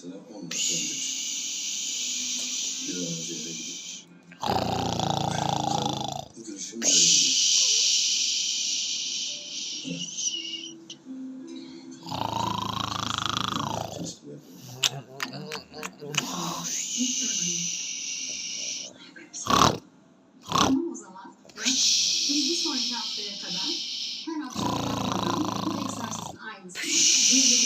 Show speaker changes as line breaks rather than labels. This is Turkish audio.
mesela 10 dakika önce bir şey. Bir an önce eve gidip bu görüşüm nereye gidiyor? Test mi yapalım?
Tamam o zaman. Biz bir sonraki haftaya kadar her hafta yapmadan bu egzersizin aynısını